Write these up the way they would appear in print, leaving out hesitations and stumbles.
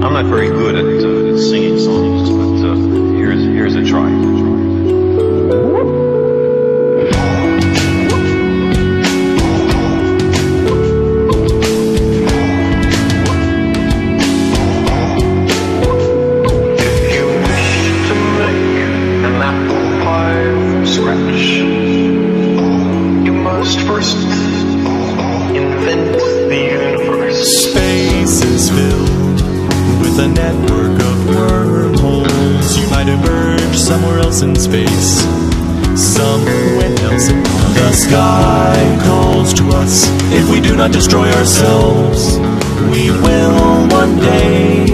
I'm not very good at singing songs, but here's a try. A network of wormholes. You might emerge somewhere else in space, somewhere else in the sky calls to us. If we do not destroy ourselves, we will one day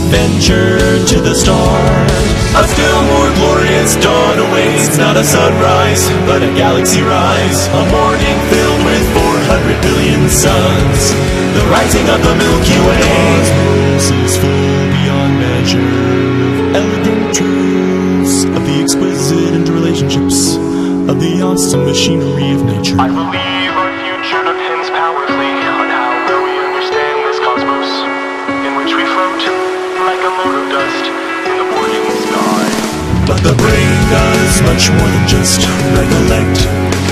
venture to the stars. A still more glorious dawn awaits, not a sunrise, but a galaxy rise. A morning filled with 400 billion suns, the rising of the Milky Way. Is full beyond measure of elegant truths, of the exquisite interrelationships, of the awesome machinery of nature. I believe our future depends powerfully on how well we understand this cosmos, in which we float like a mote of dust in the morning sky. But the brain does much more than just recollect.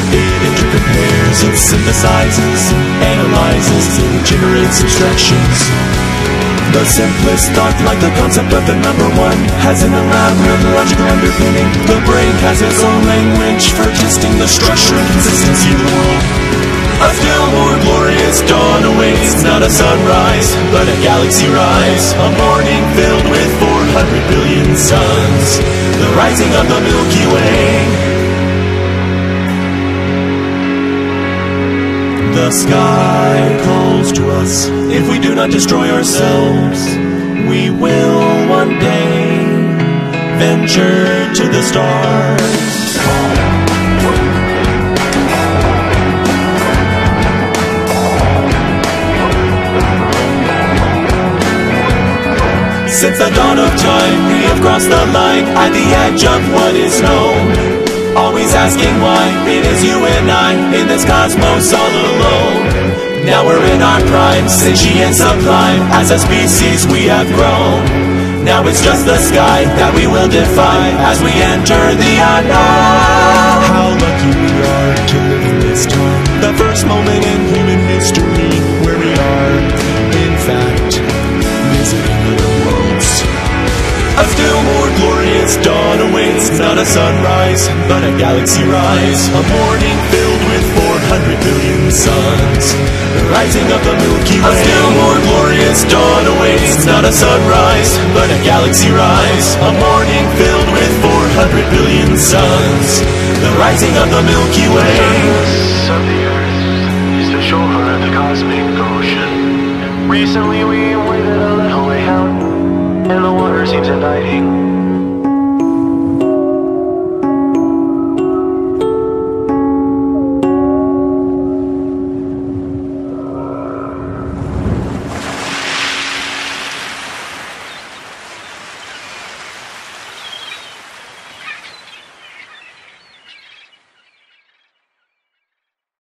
It intercompares, it synthesizes, analyzes, it generates abstractions. The simplest thought, like the concept of the number one, has an elaborate logical underpinning. The brain has its own language for testing the structure and consistency of the world. A still more glorious dawn awaits, not a sunrise, but a galaxy rise. A morning filled with 400 billion suns, the rising of the Milky Way. The sky calls to us. If we do not destroy ourselves, we will one day venture to the stars. Since the dawn of time, we have crossed the line at the edge of what is known. Always asking why it is you and I in this cosmos all alone. Now we're in our prime, sentient sublime. As a species we have grown. Now it's just the sky that we will defy as we enter the unknown. How lucky we are to live in this time, the first moment in human history where we are, in fact, visiting other worlds. A still more glorious dawn awaits, not a sunrise, but a galaxy rise. A morning filled with 400 billion suns, the rising of the Milky Way. A still more glorious dawn awaits, not a sunrise, but a galaxy rise. A morning filled with 400 billion suns, the rising of the Milky Way. The surface of the Earth is the shore of the cosmic ocean. Recently we waded a little way out, and the water seems inviting.